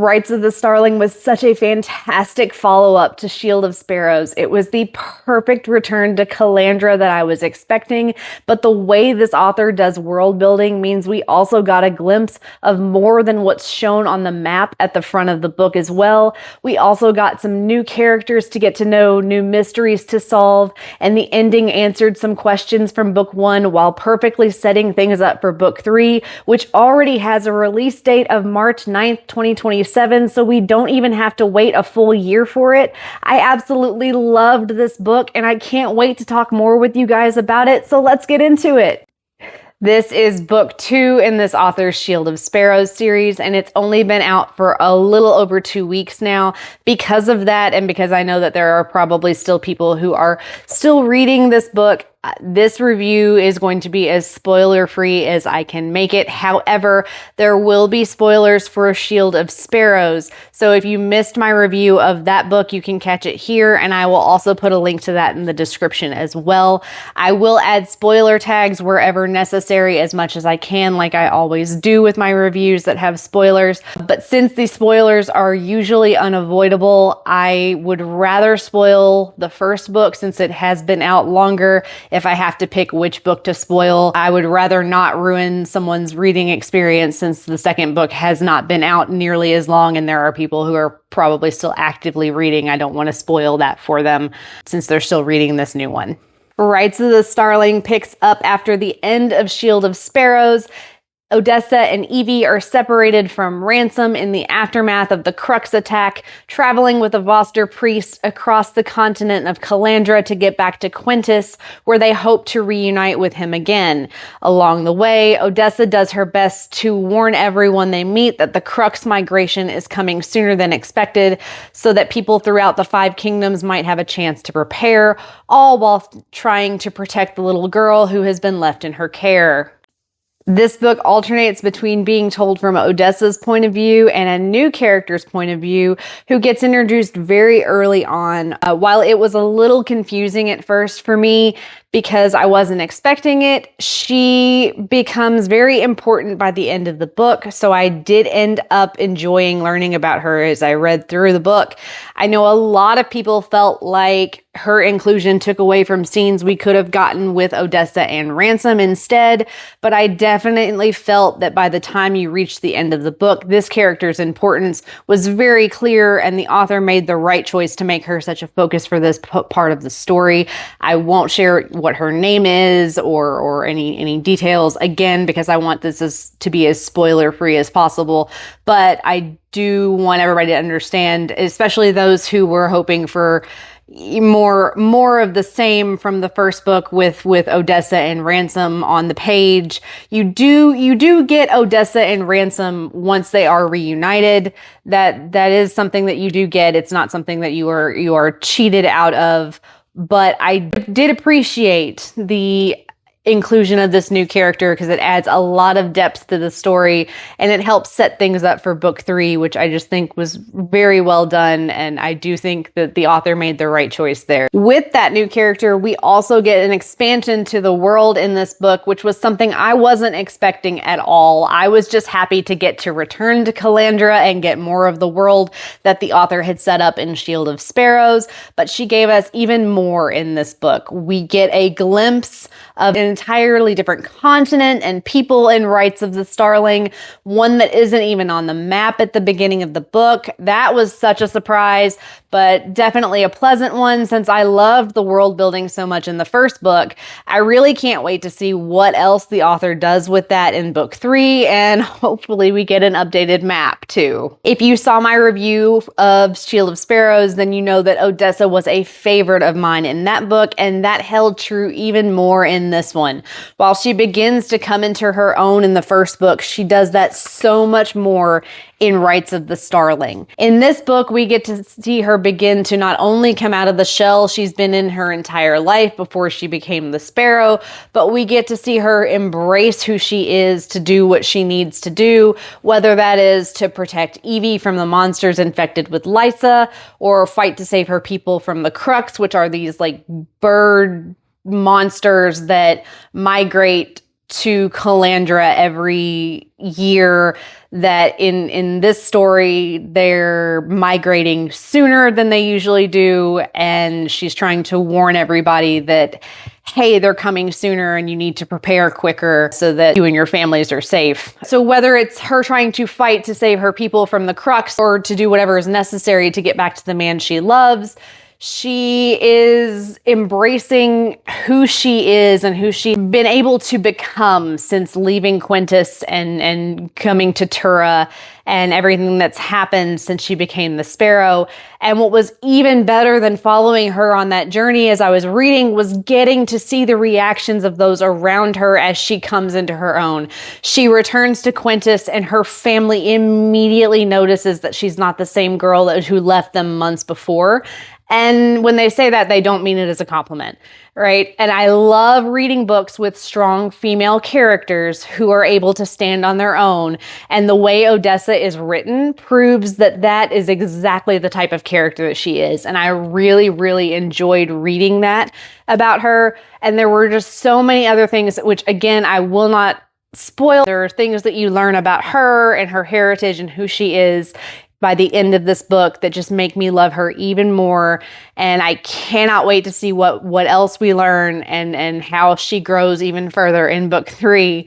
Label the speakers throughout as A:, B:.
A: Rites of the Starling was such a fantastic follow-up to Shield of Sparrows. It was the perfect return to Calandra that I was expecting, but the way this author does world building means we also got a glimpse of more than what's shown on the map at the front of the book as well. We also got some new characters to get to know, new mysteries to solve, and the ending answered some questions from book 1 while perfectly setting things up for book 3, which already has a release date of March 9th, 2027, so we don't even have to wait a full year for it. I absolutely loved this book, and I can't wait to talk more with you guys about it, so let's get into it. This is book 2 in this author's Shield of Sparrows series, and it's only been out for a little over 2 weeks now. Because of that, and because I know that there are probably still people who are still reading this book, this review is going to be as spoiler-free as I can make it. However, there will be spoilers for Shield of Sparrows. So if you missed my review of that book, you can catch it here, and I will also put a link to that in the description as well. I will add spoiler tags wherever necessary as much as I can, like I always do with my reviews that have spoilers. But since these spoilers are usually unavoidable, I would rather spoil the first book since it has been out longer. If I have to pick which book to spoil, I would rather not ruin someone's reading experience since the second book has not been out nearly as long and there are people who are probably still actively reading. I don't want to spoil that for them since they're still reading this new one. Rites of the Starling picks up after the end of Shield of Sparrows. Odessa and Evie are separated from Ransom in the aftermath of the Crux attack, traveling with a Voster priest across the continent of Calandra to get back to Quintus, where they hope to reunite with him again. Along the way, Odessa does her best to warn everyone they meet that the Crux migration is coming sooner than expected, so that people throughout the 5 kingdoms might have a chance to prepare, all while trying to protect the little girl who has been left in her care. This book alternates between being told from Odessa's point of view and a new character's point of view who gets introduced very early on. While it was a little confusing at first for me because I wasn't expecting it, she becomes very important by the end of the book. So I did end up enjoying learning about her as I read through the book. I know a lot of people felt like her inclusion took away from scenes we could have gotten with Odessa and Ransom instead, but I definitely felt that by the time you reached the end of the book, this character's importance was very clear and the author made the right choice to make her such a focus for this part of the story. I won't share what her name is or any details again because I want this to be as spoiler free as possible, but I do want everybody to understand, especially those who were hoping for more of the same from the first book with Odessa and Ransom on the page. You do get Odessa and Ransom once they are reunited. That is something that you do get. It's not something that you are cheated out of. But I did appreciate the inclusion of this new character because it adds a lot of depth to the story and it helps set things up for book 3, which I just think was very well done. And I do think that the author made the right choice there. With that new character, we also get an expansion to the world in this book, which was something I wasn't expecting at all. I was just happy to get to return to Calandra and get more of the world that the author had set up in Shield of Sparrows, but she gave us even more in this book. We get a glimpse of an entirely different continent and people in Rites of the Starling, one that isn't even on the map at the beginning of the book. That was such a surprise, but definitely a pleasant one since I loved the world building so much in the first book. I really can't wait to see what else the author does with that in book 3, and hopefully we get an updated map too. If you saw my review of Shield of Sparrows, then you know that Odessa was a favorite of mine in that book, and that held true even more in this one. While she begins to come into her own in the first book, she does that so much more in Rites of the Starling. In this book, we get to see her begin to not only come out of the shell she's been in her entire life before she became the Sparrow, but we get to see her embrace who she is to do what she needs to do, whether that is to protect Evie from the monsters infected with Lysa, or fight to save her people from the Crux, which are these like bird monsters that migrate to Calandra every year, that in this story, they're migrating sooner than they usually do. And she's trying to warn everybody that, hey, they're coming sooner and you need to prepare quicker so that you and your families are safe. So whether it's her trying to fight to save her people from the Crux or to do whatever is necessary to get back to the man she loves, she is embracing who she is and who she's been able to become since leaving Quintus and coming to Tura, and everything that's happened since she became the Sparrow. And what was even better than following her on that journey as I was reading was getting to see the reactions of those around her as she comes into her own. She returns to Quintus and her family immediately notices that she's not the same girl who left them months before. And when they say that, they don't mean it as a compliment, right? And I love reading books with strong female characters who are able to stand on their own. And the way Odessa is written proves that that is exactly the type of character that she is. And I really, really enjoyed reading that about her. And there were just so many other things, which again, I will not spoil. There are things that you learn about her and her heritage and who she is by the end of this book that just make me love her even more. And I cannot wait to see what else we learn and how she grows even further in book 3,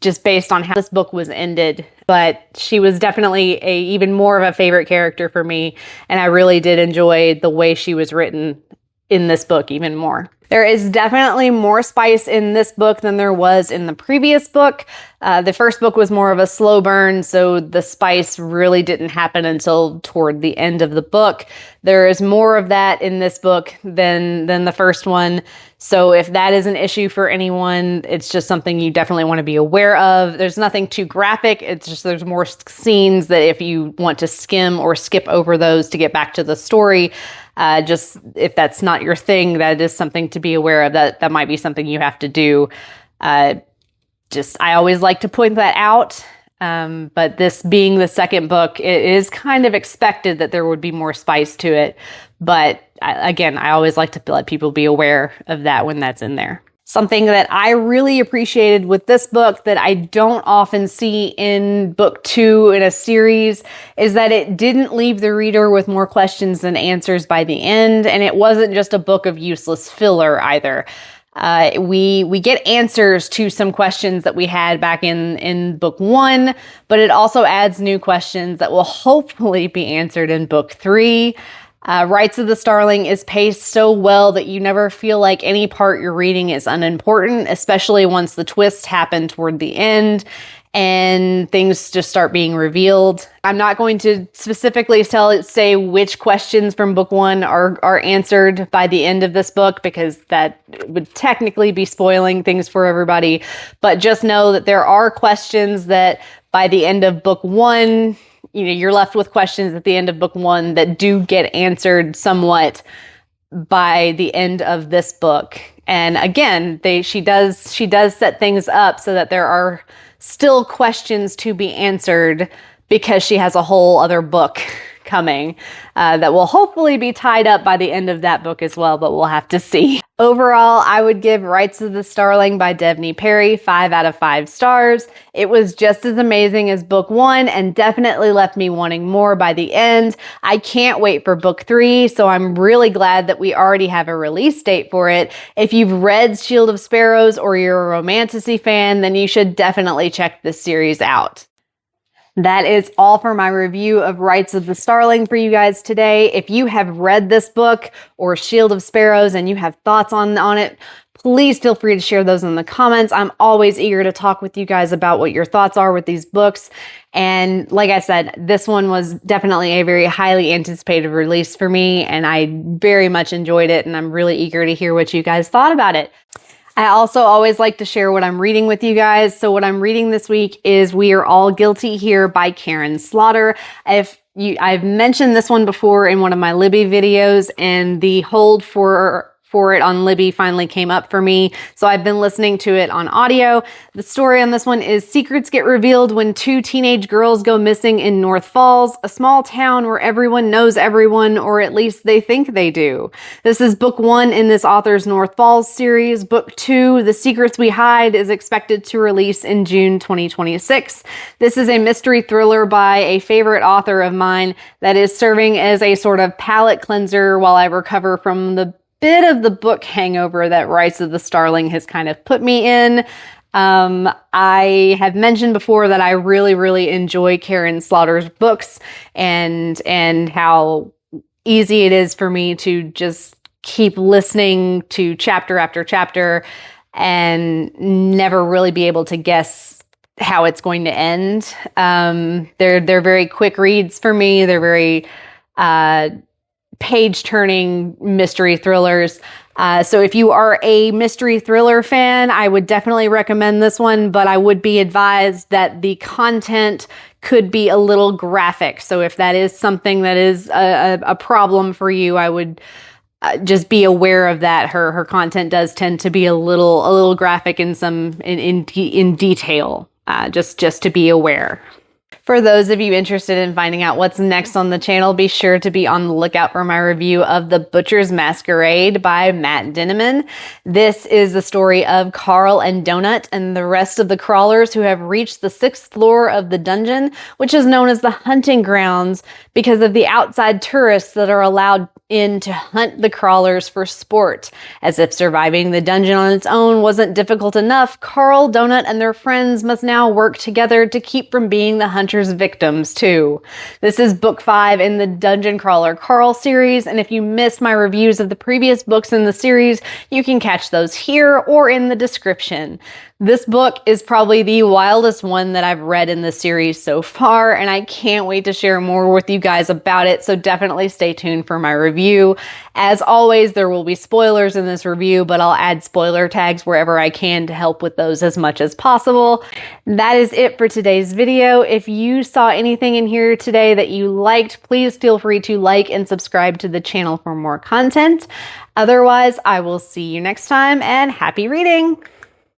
A: just based on how this book was ended. But she was definitely even more of a favorite character for me. And I really did enjoy the way she was written in this book even more. There is definitely more spice in this book than there was in the previous book. The first book was more of a slow burn, so the spice really didn't happen until toward the end of the book. There is more of that in this book than the first one. So if that is an issue for anyone, it's just something you definitely want to be aware of. There's nothing too graphic. It's just there's more scenes that if you want to skim or skip over those to get back to the story, just if that's not your thing, that is something to be aware of. That might be something you have to do. I always like to point that out. But this being the second book, it is kind of expected that there would be more spice to it. But again, I always like to let people be aware of that when that's in there. Something that I really appreciated with this book that I don't often see in book 2 in a series is that it didn't leave the reader with more questions than answers by the end. And it wasn't just a book of useless filler either. We get answers to some questions that we had back in book 1, but it also adds new questions that will hopefully be answered in book 3. Rites of the Starling is paced so well that you never feel like any part you're reading is unimportant, especially once the twists happen toward the end and things just start being revealed. I'm not going to specifically say which questions from book 1 are answered by the end of this book, because that would technically be spoiling things for everybody. But just know that there are questions that by the end of book 1, you're left with questions at the end of book 1 that do get answered somewhat by the end of this book. And again, she does set things up so that there are still questions to be answered, because she has a whole other book coming that will hopefully be tied up by the end of that book as well, but we'll have to see. Overall, I would give Rites of the Starling by Devney Perry 5 out of 5 stars. It was just as amazing as book 1 and definitely left me wanting more by the end. I can't wait for book 3, so I'm really glad that we already have a release date for it. If you've read Shield of Sparrows or you're a Romantasy fan, then you should definitely check this series out. That is all for my review of Rites of the Starling for you guys today. If you have read this book or Shield of Sparrows and you have thoughts on it, please feel free to share those in the comments. I'm always eager to talk with you guys about what your thoughts are with these books. And like I said, this one was definitely a very highly anticipated release for me, and I very much enjoyed it, and I'm really eager to hear what you guys thought about it. I also always like to share what I'm reading with you guys. So what I'm reading this week is We Are All Guilty Here by Karin Slaughter. I've mentioned this one before in one of my Libby videos, and the hold for for it on Libby finally came up for me, so I've been listening to it on audio. The story on this one is secrets get revealed when two teenage girls go missing in North Falls, a small town where everyone knows everyone, or at least they think they do. This is book 1 in this author's North Falls series. Book 2, The Secrets We Hide, is expected to release in June 2026. This is a mystery thriller by a favorite author of mine that is serving as a sort of palate cleanser while I recover from the bit of the book hangover that Rites of the Starling has kind of put me in. I have mentioned before that I really enjoy Karin Slaughter's books and how easy it is for me to just keep listening to chapter after chapter and never really be able to guess how it's going to end. They're very quick reads for me. They're very page-turning mystery thrillers. So if you are a mystery thriller fan, I would definitely recommend this one, but I would be advised that the content could be a little graphic. So if that is something that is a problem for you, I would just be aware of that. Her content does tend to be a little graphic in detail. Just to be aware. For those of you interested in finding out what's next on the channel, be sure to be on the lookout for my review of The Butcher's Masquerade by Matt Dinniman. This is the story of Carl and Donut and the rest of the crawlers who have reached the 6th floor of the dungeon, which is known as the hunting grounds because of the outside tourists that are allowed in to hunt the crawlers for sport. As if surviving the dungeon on its own wasn't difficult enough, Carl, Donut, and their friends must now work together to keep from being the hunter's victims too. This is book 5 in the Dungeon Crawler Carl series, and if you missed my reviews of the previous books in the series, you can catch those here or in the description. This book is probably the wildest one that I've read in the series so far, and I can't wait to share more with you guys about it, so definitely stay tuned for my review. As always, there will be spoilers in this review, but I'll add spoiler tags wherever I can to help with those as much as possible. That is it for today's video. If you saw anything in here today that you liked, please feel free to like and subscribe to the channel for more content. Otherwise, I will see you next time, and happy reading!